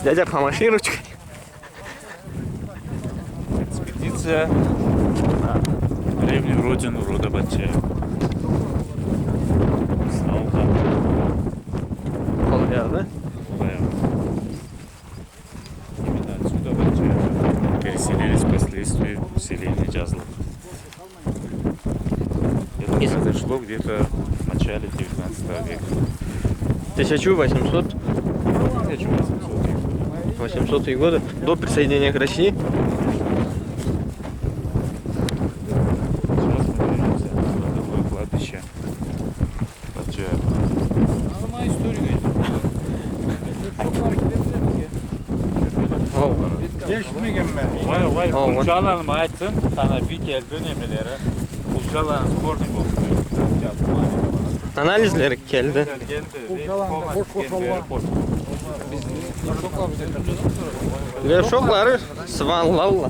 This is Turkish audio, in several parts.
Дядя, помаши ручкой. Экспедиция на древнюю родину рода Батчаев. Снаука. Oluyor da. Именно отсюда Батчаевы переселились впоследствии в селение Джазлов. Это произошло где-то в начале 19 века. 1800 1800 века. годы, до присоединения к России. Сейчас мы вернемся на родовое кладбище Батчаева. Моя история. Vay Kulçalan'ım aytsın, sana bir geldi nemeleri. Kulçalan'ın sporting oldu. Analizleri geldi. Levşokları sıvanlarla.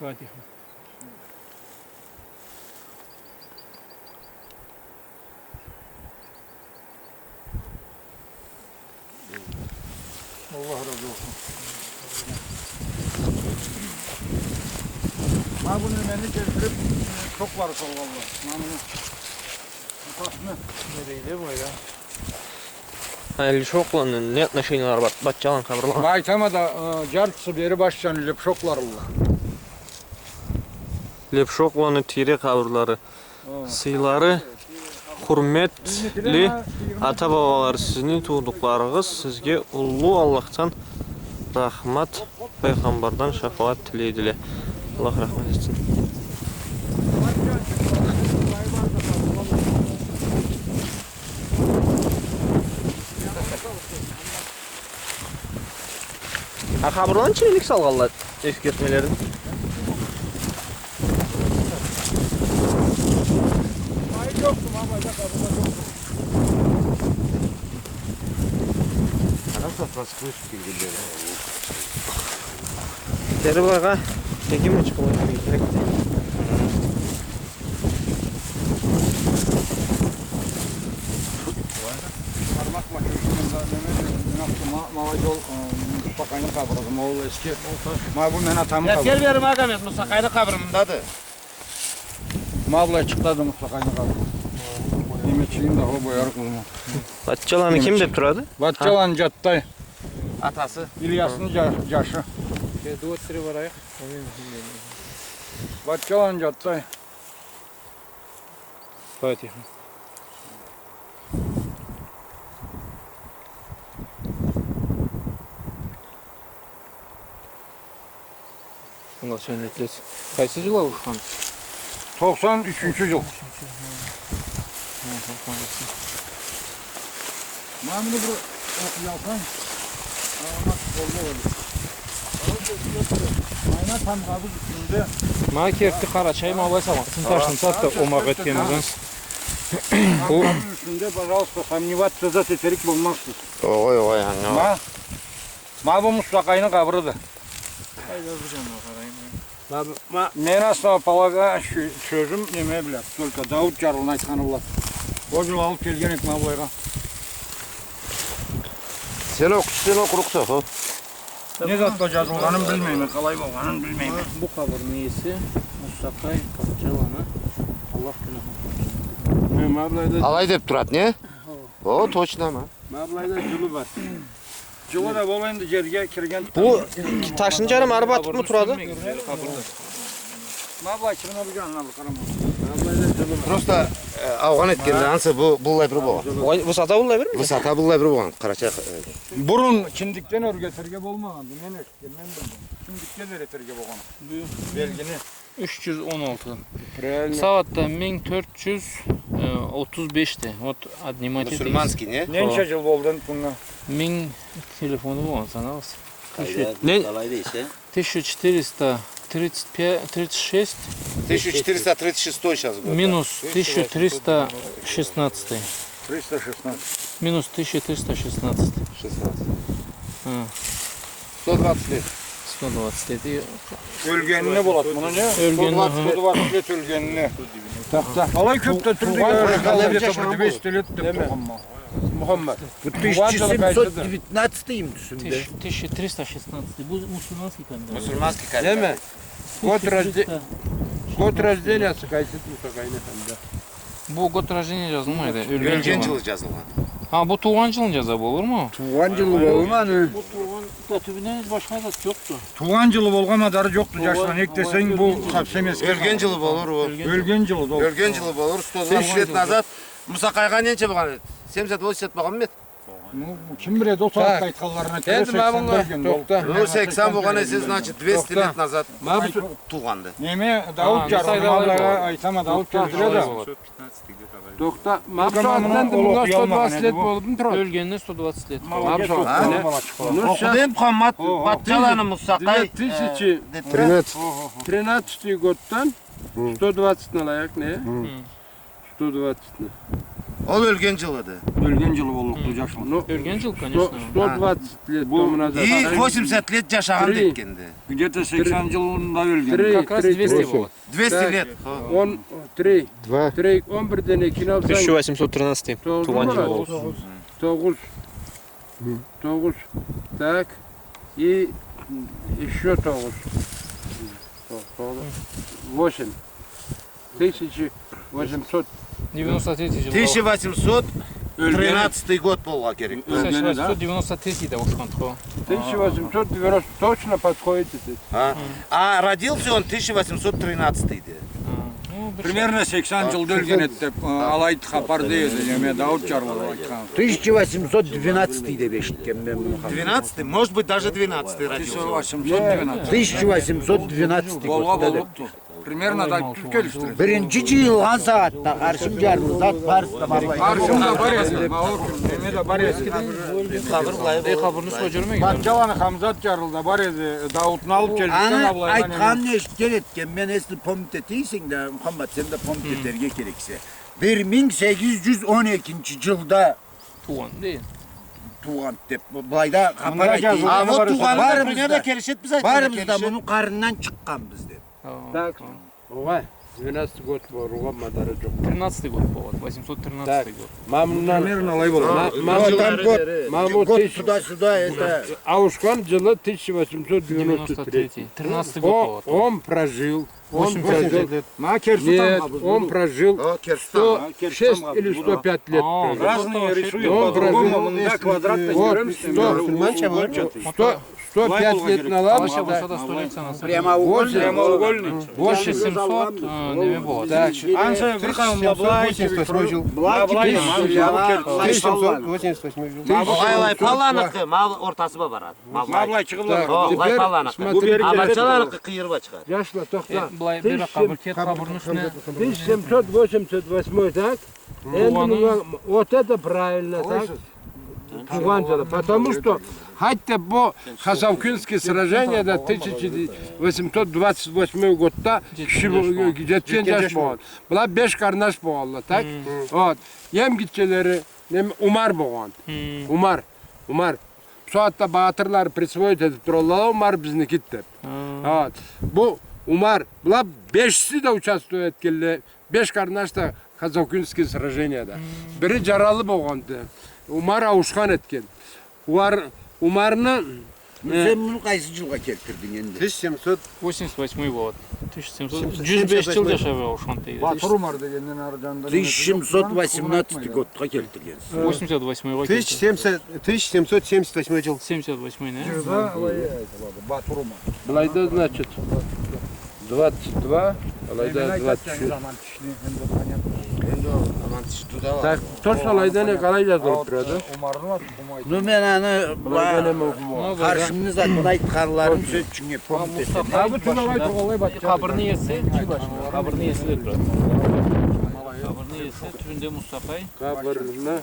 Фатиха. Allah razı olsun. Ben bunu beni getirip çok var vallahi. Ben bunu yukarısını nereye böyle? Levşoklar'ın ne отношениялары бар? Батчалан кабырлар. Baytamada jartısı beri başlayan lepşoklar Allah. Levşoklar'ın tiri кабырлары. Сыйлары, hurmetli ата бабалар, sizin tuğduklarınız sizge ullu Allah'tan rahmat, peygamberden şefaat dileydiler. Allah rahmet etsin. Kabırlan çiğlik salğanlar eskirtmelerin. Deri bağa çekim mi çıkıyor? Parmak makinesinden Mavacol Mustafa'nın kabrası Moğol eski. Ma bu men atamın kabrı. Gel verim Agamet Mustafa'nın kabrındadır. Mavla çıkladı Mustafa'nın kabrı. Yemeçliğim de o boyarık bulma. Batçalan'ı kim de turadı? Batçalan Cattay. Atası. İlyas'ın caşı. Doğru var ayak. Batçalan Cattay. Fatiha. Allah seni etlesin. Kaysı yıla uçtan? 93. yıl. Mamını bu okuyalsan. Ayna tam kabız üstünde. Ma kefti Karaçay ma baysa bak. Taşın sattı o mağetkenizden. Bu üstünde pожалуйста, сомневаться тетерик bulmazsın. Oy yani. Ma bu Mustafa'nın kabrıdır. Hayda hocam o karayım. Men asla palaga sözüm demeye bilir. Только Davut Jarıl'ın aytkanı bular. O yıl alıp gelgen etme boyga. Sen okuruksa o. Ne zatla yazılganın bilmeyim, kalay bolganın bilmeyim. Bu kabır neyisi? Mustafa Karaçalan'ı Allah günahı. Mablayda Alay dep turat ne? O точно ama. cülü var. Cülü de bolayında jerge kirgen. Bu taşın canım araba atıp mı turadı? Mablay kirine bu canına bakarım. Просто авган эткенде ансы буллай бир болгон. Bu sata bulla verir mi? Высота буллай бир болгон. Карача. Burun kindikten örgeterge bolmagan. Men ötken men bildim. Kindikten öreterge bolgan. Belgini 316. Реально. Saatda 1435'ti. Вот отнимать. Мусульманский не? Ненче жыл болдun bundan? Min telefonu var sanırız. Ne? 1436 1436 сейчас год. минус 1316. 316. Минус 1316. 16. 120 lira. 120 dedi. Ölgenine bulat bunu ne? Ölgenine, 120 lira ölgenine. Tahta. Alay köpte türlü ya. 200 lira de Muhammed. Bu 1719 im düşünde. 1316. Bu musulmanski kalender. Musulmanski Değil kalender. mi? God разделяться kayıt kayını hamda. Bu gод rождения yazılmaydı. Ölgen yılı yazılgan. Ha bu tuğan yılın cezabı olur mu? Tuğan yılı olmadı. Bu tuğan katibine başka da yoktu. Tuğan yılı olmadarı yoktu yaşlan. Ek desen bu kapsamez. Ölgen yılı olur o. Ölgen yılı olur. Ölgen yılı olur. 120 lira nazat. Musa Kaygan nece bakan? 70-80 bakan mı? Kim biledi o saat kayıtkallarına kere 80 ölgen oldu. 80 bakan siz значит 200 lira nazat. Tuğandı. Neme Davut Carlı Mavlaga aytama Davut geldiler de. Dokta, mabsaatten de bunga 120 let bolupun turadi. Ölgenine 120 let. Okudum Muhammed Batçalanı Musa Kay. 13 годтан 120 алайык, не? 120. Ol ölgen yılıdı. Ölgen yılı oldu yaşlan. Ölgen yıl, конечно. 120 лет тому назад. И 80 lет yaşagan dekkendi. Где-то 80 yılında ölgen. Как раз 200 было. 200 lет. 10, 3, 11 dene kino alsan 1813 tuğan yılı oldu. 9. 9. Так. И еще 9. 8. 1800. 93 жыл. 1813 год болга керек. 1893 да ушкан тхо. 1890 точно подходит. А родился он 1813 idi. Примерно 80 yılda ölgen etti. Alaydı kapar değildi. Yeme Davut Carlı aytkan. 1812 деп eshitgan men buni ham. 12, может быть даже 12 родился. 1812. 1812 Bolga boluptu. Примерно так keliştirir. Birinchi jiyilgan soatda qarshim jarli zot Parisda bor. Karşımda var eski. Mağur Mehmet de var eski. Ey kabırını so'jurmagan. Batçalanı Hamzat Carlı'da var edi. Davut'un alıp gelmişten Ana ablaydan. aytganni eshitgan etgan. Men esli pomit eteysin de Muhammed sen de pomit eterge kerekse. 1812 yılda Tuğan değil. tuğan dep bayda kapar aytayın. А вот туғандар Барымызда- примерно келишет biz Barımızda bunun karnından çıkkan bizde. Так. Ой, 12 год бор, уга мадары жок. 13 год болады. 813 год. Мамнан Примерно алай болады. там год. Маму Год сюда это Аушкан жылы 1893. 13 год болады. Он прожил. Он 80 прожил. лет. Ma kersi Нет, tam он прожил O Kerstan. 106 или 105 лет. прожил. Разные рисуют Он по-другому. прожил. Да, квадратный Вот, görmüşsün. 105 лет назад. Алыша болса да 100 лет санаса. Прямоугольный. 8700 неме болады. Так, Ansa bir kanımda Blay 88 жыл. Blay Oğaylay Pallanıkı mal ortasıma barad. Mablay çıkıp O, lay Pallanıkı. Смотри, Abarçalanıkı kıyırba çıkar. Яшла, to'xta. Былай бері қабір кет қабырның үстіне 1788, так? Энд вот это правильно, так? Туган, потому что хотя бы Хасавкинские сражения до 1828 годта жеткен жаш болған. Бұлар 5 қарнаш болған, так? Вот. Ем кеткелері Умар болған. Умар. Соатта батырлар присвоить етіп тұралар, Умар бізні кетті. Вот. Бұл Умар, бұлар 5-сі де участвует еткелі. 5 қарнаш да Хасавкинские сраженияда. Бірі жаралы болғанды. Умар ауышқан еткен. Умарны Sen bunu qaysı жылға keltirdin endi? 88 болады. 1700 105 жыл жашап ушкан дейді. Батыр Умар дегеннен аржанда. 1718 годқа келтірген. 88 ға келді. 1778 жыл. 78 не? Батыр Умар. Былайда, значит, 22, алайда 23. Так, точно алайда не қалай жазылып тұрады? Ну мен аны қаршымызда айтқанларын сөз үшінге помит етем. Қабірні есі, қабірні есі де тұрады. Қабірні есі түбінде Мұстапай. Қабырны.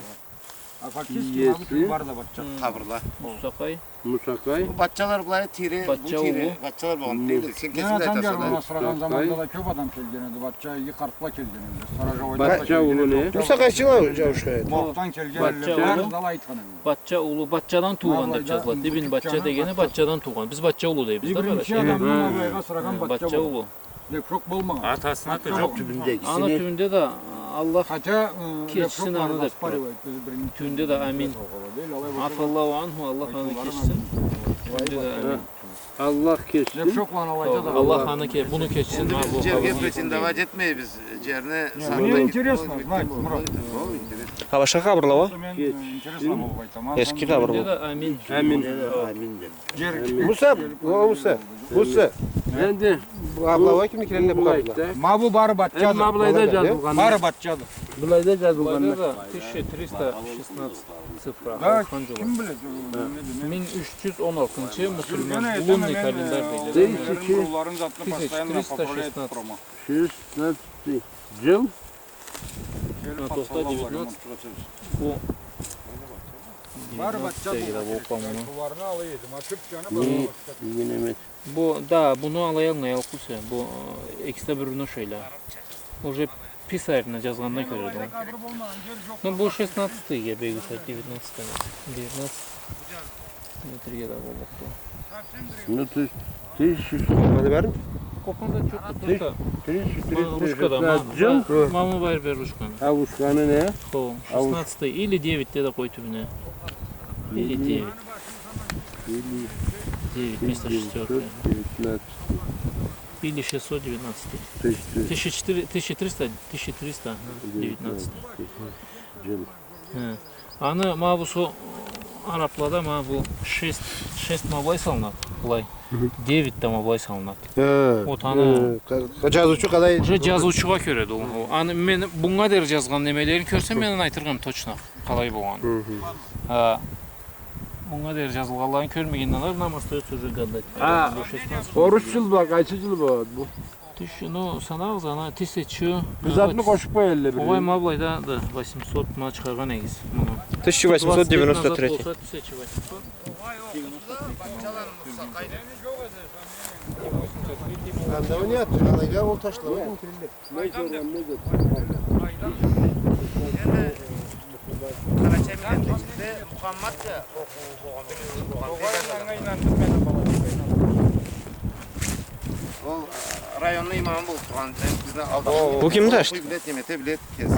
Fakir abi var da batacak. Kabırlar. Musakay. Musakay. Bu batçalar bunlar tiri, bu Batça tiri. oğlu. Batçalar bu değil. Sen Ne kesin adam de geldi ona tasarlar. sıradan zamanında da köp adam kelgenedi. Batçayı kartla kelgenedi. Sarajavay'da Batça oğlu ne? Musa kaççılar Cavuşkaya? Moktan Batça kelgenedi. Var oğlu. da layt kanı. Batça ulu Batçadan tuğan Vallahi dep жазылат. da- Dibin Batça Batçadan- degeni Batçadan tuğan. Biz Batça ulu deybiz da Birinci böyle. adamın olayga sıragan batça Batça oldu. ulu. Leprok bolmagan. Atasına da Çok Ana tübünde de Allah Kaça Keçsin anı da tübünde de amin. Afallahu anhu Allah kanı keçsin. Tübünde de amin. Allah kessin. Leprok lan olayca da. Allah kanı ke bunu keçsin ha bu. Cerge peçin davat etmeyi biz. Cerne Мне интересно знать, Мурат. Ha başka kabırla var. Интересно было бы там. Eski kabır Tübünde bu. de amin. Amin. Musa, Musa. Musa. Ben de Bu abla var kim kirenle bu abla? Ma bu bar batça Hem da. ablayda жазылған. Bar batça da. Bulayda жазылған. Burada da 1316 sıfır. Да, Alkan jolu. kim bilir? 1316 Müslüman Lунный kalender deyiladi. Değişik. Ruların zatlı постоянно 1316. 16 жыл. Bu Bar batça da. bu Varını alaydım. Türkçeni Yenemet. Bu da bunu alayan okusa bu ekstra bir şöyle. Уже писарьна жазгандан көрөдү. Ну bu 16-га бегуса 19-га. 19 метрге да болупту. Ну то есть 1000. Hadi verin. Копанда чок просто 300. ручкада Жыл. мамы бар бер ручканы. А ушканы не? Хо 16 или 9-те да кой түбүнө. Или 9. 9 вместо 4. 19. Или 619. 1300 1319. Жыл. Аны мабусу араплада ма бу 6 ма былай салынат. Былай. 9 та ма былай салынат. Вот аны Жазуучу кадай? уже жазуучуга көрөт ул. Аны мен буга дер жазган немелерин көрсөм мен айтыргам точно калай болгонун. Буга дер жазылганларын көрмөгендер намазда өтүрүп гадат. А, Oruç yıl bak, kaç yıl bu? Bu. Ну, санабыз ана 1000 Kızartma koşup koy elle bir. Ой, ма былайда да 800 ма чыгарган эгиз. 1893. 1893. Ben de onu yaptım. Alayga ol taşla. Karaçay'ın içinde Muhammed de o rayonlu imamı buldu. Bizden aldı. Bu kimdi açtı? Bilet yemete bilet kese.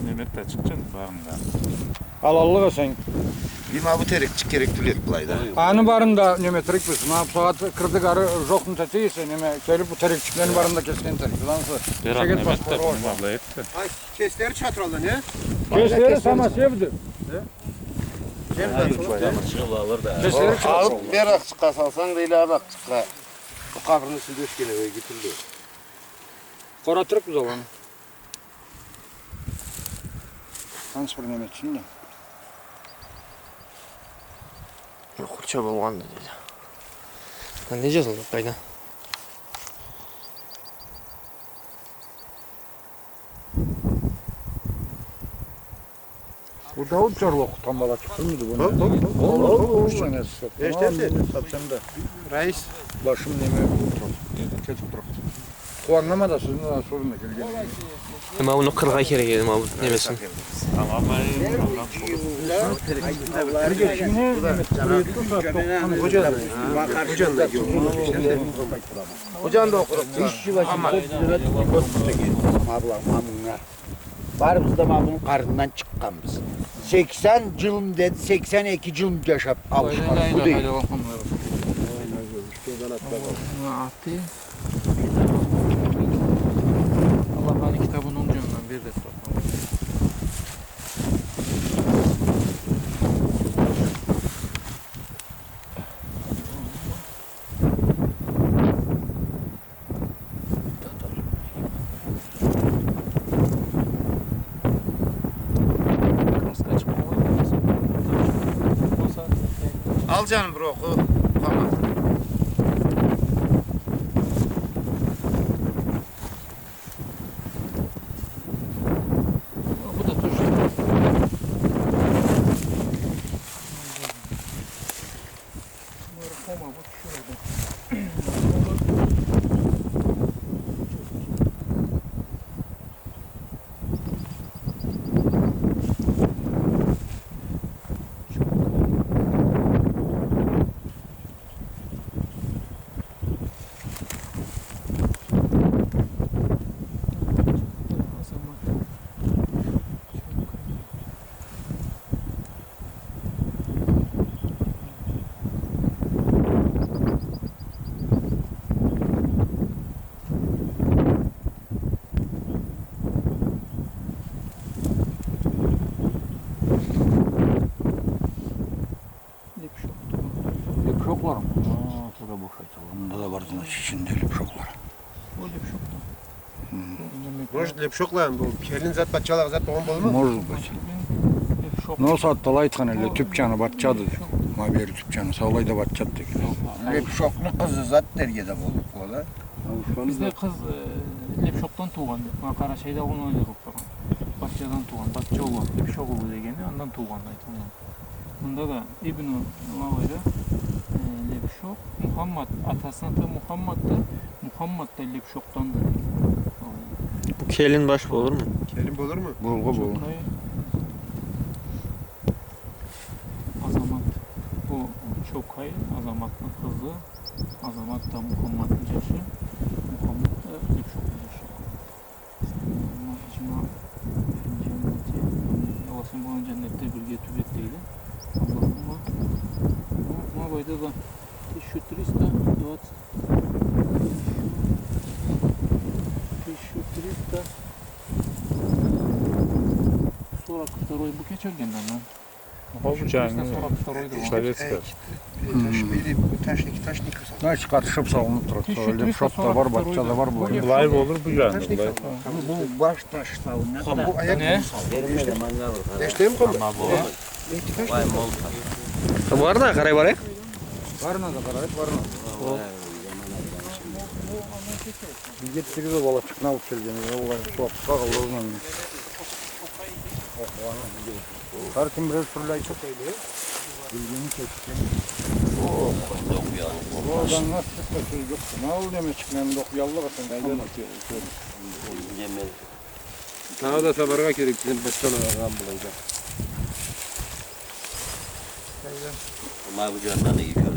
Nemet de çıkacaksın barında. Alallığa sen. İma bu terik gerek bilet bulaydı. Anı barında neme terik misin? Ha saat kırdık arı jokun tetiyse neme kelip bu terikçiklerin barında kesken terik. Lan su. Berat Şeket Nemet de pasporu var. bunu abla etti. Ay kesleri çatralı ne? Kesleri sana sevdi. Kesleri Alıp bir akçıka salsan da ileride akçıka. Bu kabrın üstünde üç kere böyle götürdü. Koratırık biz olanı. Transfer neme için de. Kurça bolğan da deydi. Lan ne жазылды қайда? Bu Davut Çorlu okutan bala çıktı mıydı bu? Olur. Üç senesi. İşte tabii de. Reis. Başım neme ketip durup. Kuanlama da sizin de sorun da gelgen. Ama bunu qırğa керек edi ma bu nemesin. Tamam Hocan da okuruk. Barımızda mamının karnından çıkkanbız. 80 yılım dedi, 82 yılım yaşap alışkanız. Bu değil. Allah'ın kitabını okuyorum bir defa. Al canım bro oku. Tamam. Bu da Türkçe. içinde Lepşoklar. O Lepşok'ta. Может, Lepşokla bu. Kelin zat batçalar zat doğum bolma. Может быть. Lepşok. No saattal aytkan ele tüpçanı batçadı. Ma beri tüpçanı sağlayda batçadı dekin. Lepşoklu kızı zat dergede bolduk ola. Bizde kız Lepşok'tan tuğan. Karaşay'da onu öyle toplagan. Batçadan tuğan. Batça oğlu. Lepşok oğlu degeni ondan tuğan aytılgan. Bunda da İbn-i Mavay'da Lepşok, Muhammed, atasının adı Muhammed'dir. Muhammed de Lepşok'tandır. Bu kelin baş olur mu? Kelin bolur mu? Bolga bol. Azamat. Bu Çokay, Azamat'ın kızı. Azamat da Muhammed'in yaşı. Muhammed de Lepşok'un yaşı. Mahcima cenneti. Yalasın bunun cennette birge tübetteydi. Allah'ıma. Ama bayda da 1320 42 bu keçergenden lan. Hoş canım. Советская. Значит, karışıp savunуp turат. Lepşok da var, batça da var bu. Bulay olur bu canım. Bu baş taş savunma. Bu ayak Ne? Eşteyim konu. Var da karay var ya. Varna da karayıp varna. Bir getiri de bala çıkna alıp gelgen. Vallahi su atıp kalırlar. Her kim biraz fırlay çok öyle. Bilgini çektim. Oradan nasıl çıkması yoktu. Ne oldu deme çıkmayan dok yallı basın. Kaydan atıyor. Daha da sabarga gerek bizim batçalar ağam bulacak. Ama bu candan iyi görünüyor.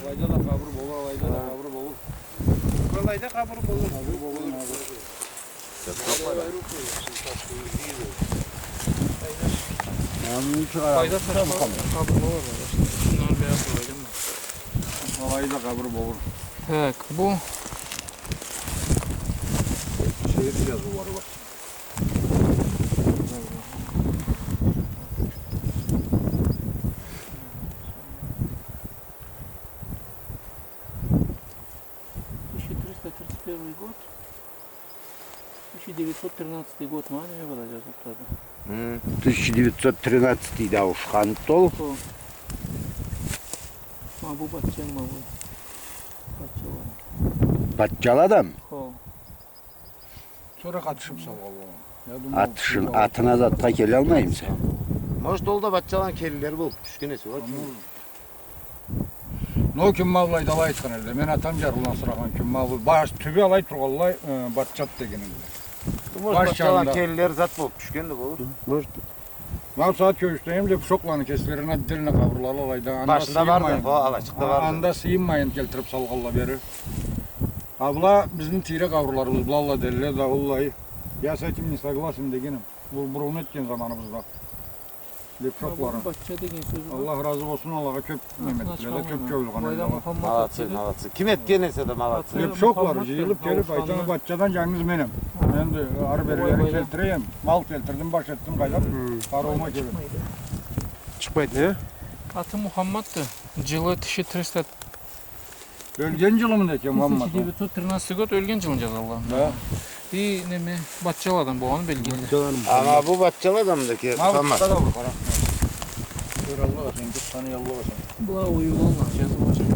Alayda da kabur bolur, alayda da kabur bolur. Alayda kabur bolur. Kabur bolur. Fayda saçma kablo var. Bunlar beyaz olaydı mı? Alayda kabır boğur. Evet, bu Şey diyeceğiz bu var bak. год. 1913 год, маме было жазып тұрады. 1913 да ушқан тол. Мабу батчан мабу. Батчал адам. Sonra katışıp savallı. Atışın atına da ta kelе almayayım sen. Может, ол да батчалан келілер болып түшкенесі бар. No kim mavlay dalay айтқан elde. Men atam jarылан сұраған kim mavлай. Баш түбе алай тұрғалай батчат деген elde. Может, батчалан келілер зат болып түшкенді болыр. Может. Мал saat köşteyim de şoklanı kesilerin addeline kavrularla alayda. Başında vardı, alaçıkta vardı. Anda sıyınmayın keltirip salgalla beri. Abla bizim tire kavrularımız bulalla derler da vallahi. Ya seçim ne saglasın degenim. Bu burun etken zamanımızda. Lepşokların. Allah razı olsun Allah'a köp Mehmet'lere köp köylü kanalda. Malatsı. Kim etkenese de malatsı. Lepşoklar yığılıp gelip aytana batçadan canınız benim. Ben de arı berileri keltireyim. Mal keltirdim baş ettim kaydam. Karoma gelip. Çıkmaydı ne? Atı Muhammed'di. Жылы 1300 Ölgen yılımın eken Muhammed. 1913 год ölgen жылын жазалған. И неме батчаладан болған белгілі. Ama bu batçal adamdaki tamam. Бұла ойылуға жазып olacak.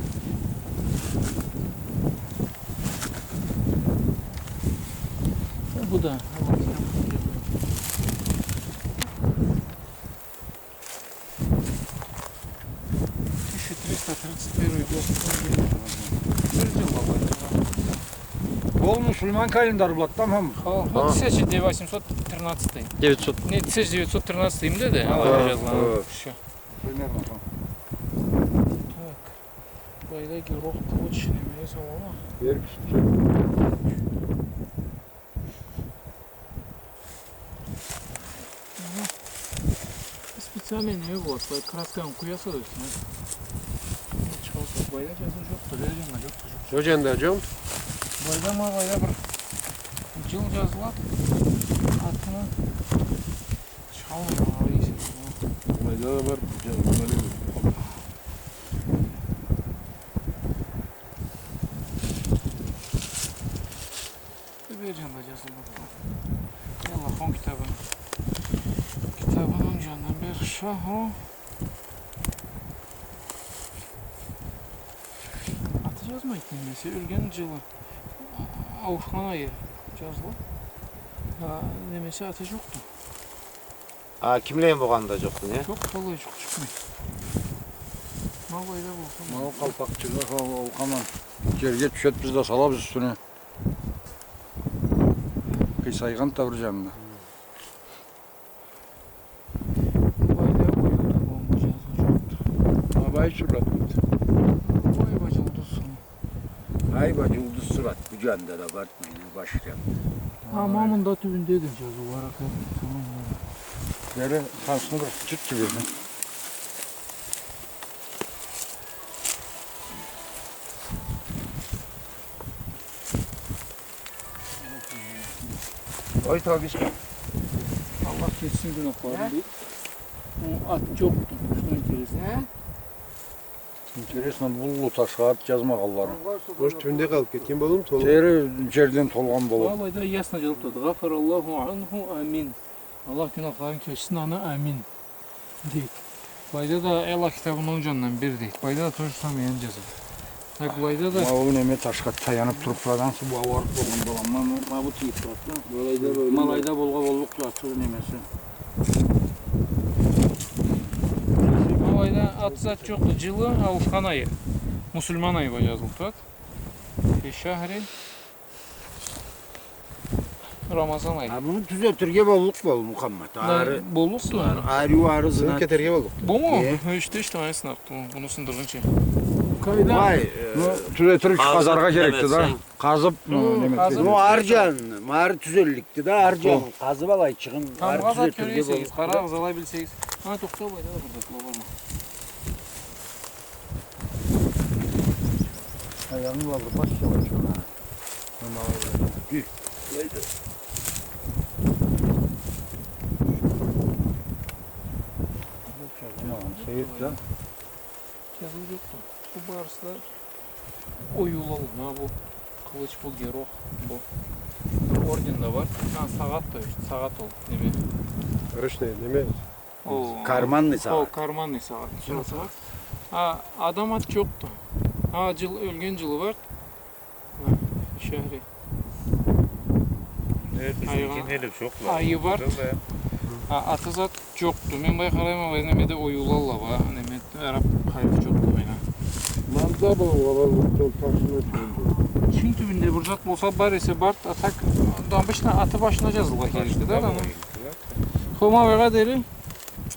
Bu da. Ол Müslüman kalendarı bulat tamam. Вот 1813. 900. Не, 1913 имде де, ала жазылған. Все. Bayda gerok kılıç nemeye savama. Ver Специально не вот, краскам kuyasa da üstüne. Çıkarsa bayda cazı yoktu, vereceğim de yoktu. Hocan da hocam. Bayda mı bayda bir jıl жазылат. Atını çalmıyor abi işte. Bayda da var. Böyle Vereceğim de жазылат. Yallah on kitabını. Kitabının canından bir şah o. Atacağız mı eklemesi? Ürgen cılı. Avuşkan ayı жазылы. Немесе аты жоқты. Kimleyin boğanda yoktu ne? Жоқ, солай жоқ çıkmайды. Мал пайда болса. Mal kalpakçılık o kaman. Жерге düşet biz de salabız üstüne. Kıysaygan tavıracağım da. Пайда қоюды болма жазы жоқты. Abay şurada. Ой, бажылды сұм. Ay bacı ulduz sırat. Bu canda da batmayın. Başlayalım. Мамында түбінде де жазу бар екен. Yere kansını da çıt gibi. Oy tabi işte. Allah kessin günahlarını deyip. O at жоқты. Что интересно? Интересно bullu taşkağıt yazma kalları. Boş tünde kalıp ketken bolum tolu. Teri жерден толған болып. Алайда ясно жазылып тұрды. Ғафараллаху анху амин. Allah günahların keçsin ana amin deyip. Bayda da Allah kitabının oң жанынан bir deyip. Bayda da тоже самый жазылды. Так bayda da Mağul neme taşkağıt tayanıp durup buradansı bu avarık bolған bolan. Ma bu tiyip turatlı. Malayda bolğa bolluk turatır nemesi. Алайда аты зат жоқты. Жылы ауышқан айы. Мұсылман айы жазылып тұрады. Шахри Ramazan ayı. Bunu düzeltirge bolluk bol Muhammed. Ağrı. Bolluk da. Ağrı ağrı zına. Keterge bolduk. Bu mu? İşte aynısını yaptım. Bunu sındırınca. Vay. Tüzetirip kazarga gerekti evet, da. sen- Kazıp kazıp- Bu harcan. Mağrı tüzellikti de harcan. Kazı balay çıkın. Tam Ağrı gazat düzeltirge görüyorsunuz. bolluk. Kara alay bilseniz. Ha toxta bayda da burada kula var mı? Ayağını aldı baş yavaş ona. Seyit de. Yazılı yoktu. Bu barıslar oyulalı. Ha bu kılıç bu gerok bu. Orden de var. Ha saat da işte. Saat ol. Neme? Rışne değil mi? O Karmanlı o saat. karmanlı saat. Şurası var. Ha adam at yoktu. Ha jıl ölgen jılı var. Ha şehri. Bizimkinin eli çok var. Ayı var. Ha atı zat yoktu. Men bay karayma bay nemede oyulalla var. Neme Arap kayıp yoktu bayna. Malda bu ovalık tol taşını tündü. Çin tübünde burzak bolsa bar ise bart atak dambaşına atı başına yazılı gelişti de adamı. Homa vega deri.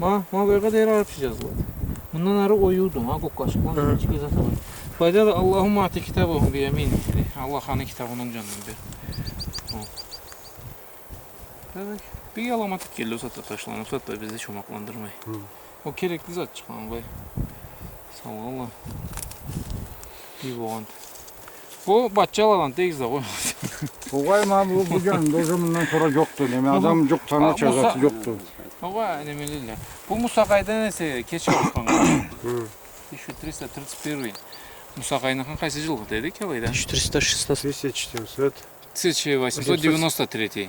Ma vega deri Arapça yazılı. Bundan arı oyuydu ha kokkaşık. Onun içi zaten var. Bayda da Allahumma ati kitabahum bi yemin. Allah hanı kitabının canında. Evet. Bir yalamatık geldi o satta taşlanıp satta bizi çomaklandırmayı. O gerekli zat çıkan bay. Sağ ol Allah. Bir boğan. Bu bahçelalan değiliz de o. Kogay ma bu canın dozumundan sonra yoktu. Neme adam yok tanı çazatı yoktu. Ama önemli. Bu Musakay'da neyse keçi olsun. 1331. Musakay'ın kaçı yıllık dedik ya bayda? 416. 214. 1893.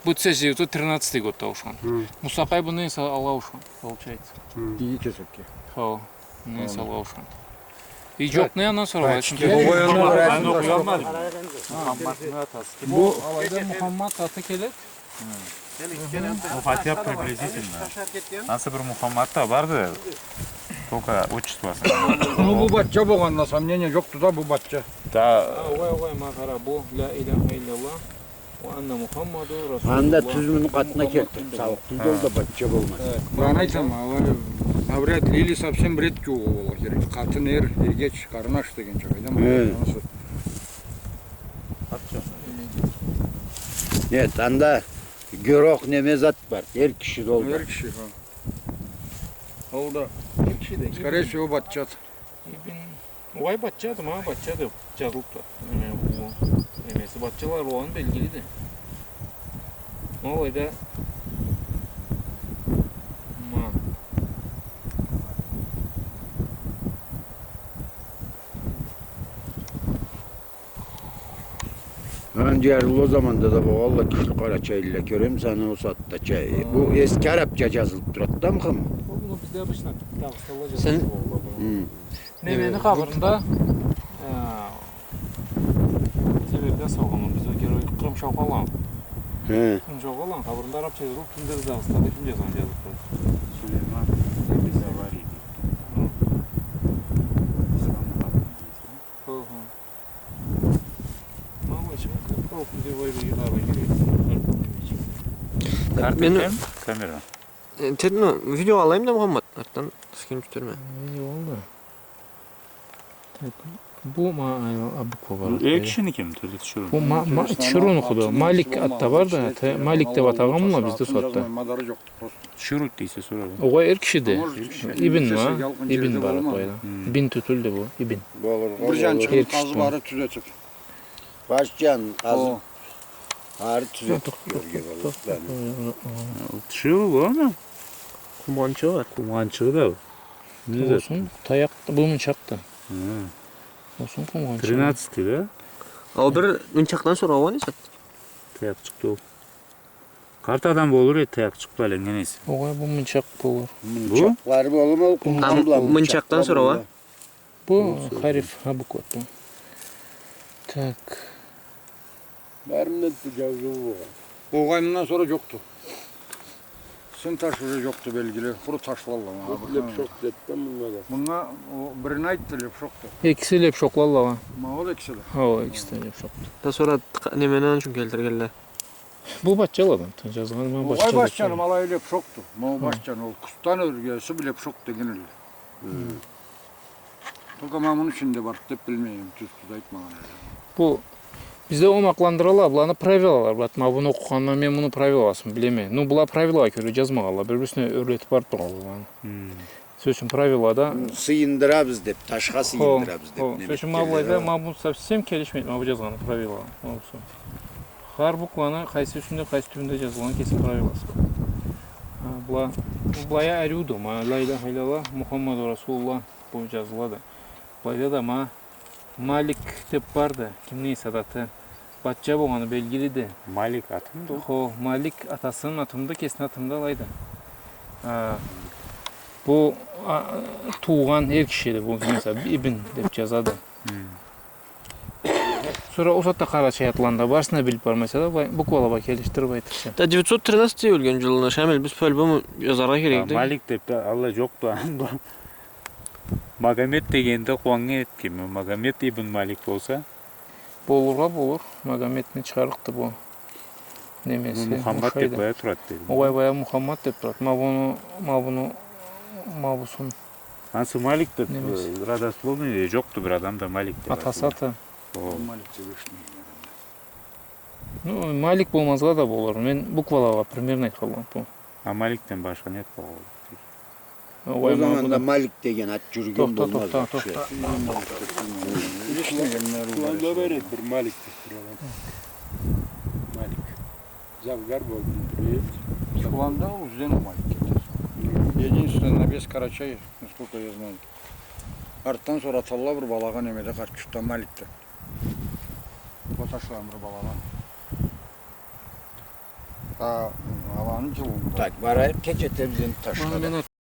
Bu 1913 год ушан. Мусакай bunu neyse Allah ушан, получается. İyi kesek ki. Ha, neyse Allah ушан. И yok ne ondan sonra var. Çünkü Ben okuyamadım. bu alayda Muhammed atı kelet. Bu Fatiha приблизительно. Nasıl bir Muhammed da vardı. Только отчествосы. Bunu bu bahçe boğanla samniyene yoktu da bu bahçe. Да, Vay makara bu la ilahe illallah Anna Muhammedu Resulullah. Anda tüzmünü katına keltip. Sağlıklı da batça bolmaz. Ben aytam Avrat Lili sapsem bret ki oğlu gerek. Katın geç karın aç degen çaydan. Evet. Evet, anda görok ne mezat var. Her kişi doldu. Her kişi ha. Oldu. Bir kişi de. Скорее всего batacak. Vay batçadı mı? Batçadı. Жазылып tur. Emesi batçalar olan belgili de. Olay da Önce o zamanda da bu valla kişi kara çayla göreyim sana o saatte çay. Bu eski Arapça yazılıp durat da mı? bunu bizde yapışlar. Sen Nemeni kabırında Tebelde savunun biz o geri kırım şokalan. He. Kırım şokalan kabırında Arapça yazılıp tümderiz ağızda da kim yazan yazıp. Süleyman bize var idi. Ama şimdi kırık bir de var bir yıllara giriyor. Beni Kamera. Tedno video alayım da Muhammed. Artan sıkıntı tutturma. İyi oldu. Bu abuk var. Action'ı kim? Tırtışıyorum. Bu Şirun okudu. Malik atta var da Malik de batağımla bizde sotta. Madarı yok. Şurut değilse sorarım. O er kişide. İbn var. İbn var koyda. Bin tutuldu bu. İbn. Bir can Her çıkıp kişi kazı barı tüzetip. Başcan az O. ağrı tüzetip. Şuru bu ama. Kumançı var. Kumançığı da var. Ne Olsun. Tayak bu mu çaktı? Ha. Olsun kumançı. 13 lira. O bir uçaktan sonra o ne sat? Tayak çıktı o. Kartadan bu olur ya tayak çıktı öyle neyse. Oğa bu mınçak bu. Bu? Var bu oğlum o Mınçaktan sonra var. Bu harif ha bu kod bu. Tak. Berimden tücavuz bu. Oğayımdan sonra yoktu. Sın taşları yoktu belgili. Kuru taş valla. Çok dettem bunlar. Bunlar o birine aitti lepşoktu. İkisi lep şoklalla var. Ma o da ikisi de. Ha o ikisi de lep şok. Da sonra nemenen çünkü keltirgenler. Bu batçaladım. Yazgan ben Oğay batçaladım. başcanım alay lepşoktu. Ma o başcan o kustan örgüsü bir lepşok degen öyle. Toka bunun içinde var hep bilmeyeyim. Tüstü aytma bana. Bu bizde omaklandıralar ablanı pravelalar. Batma bunu okukandan men bunu pravelasın bilemeyim. Ну була правила göre жазмаганlar. Bir-birisine öğretip barıp durallar. Söz pravelada Sıyındırabız dep, taşka sıyındırabız dep. Söz mablayda mabun совсем kelişmeydi mabı жазганы правила. Olsun. Har buklanı qaysi üstünde qaysi tübünde жазылған kesin pravelası. Bulaya әрюду. La ilahe illallah Muhammedu Resulullah bu жазылады. Bulayda da Malik деп bardı. Kim neyse adatı. Batça boğanı belgiliydi. Malik atım da. O Malik atasının atımda kesin atımda alaydı. Bu tuğan her kişiydi bu mesela İbn dep jazadı. Sonra o satta Karaçay atılanda barsına bilip barmasa bu kola bak geliştirip aytırsa. Da 913 ölgen yılına Şamil biz albümü yazara gerekti. Malik de Allah yoktu. Magomet degende Kuan'a etkim. Magomet İbn Malik olsa. Bolur. Magometni çıkarıktı bu. Nemesi. Muhammed de baya turat dedi. Ovay baya Muhammed dep turat. Mabusun. Nasıl Malik de Nemesi. radas bulmuyor. Yoktu bir adam da Malik de. Atası atı. Malikçe geçmiyor. Malik bolmazlar da bolur. Men bukvalaga примерно aytkalım bu. Ha Malik'ten başka net bağlı. O zaman da Malik degen at jürgen bolmaz. Tohta. Kulağında verir bir Malik dep. Malik. Zavgar boldu. Şu anda uzun Malik getir. Единственное без Карачай, насколько я знаю. Arttan sonra atalla bir balağa nemede karşıda Malik'te. Bu taşlan bir balağa. Havanın cılığında. Tak var hep keçe temizin taşladı. Ben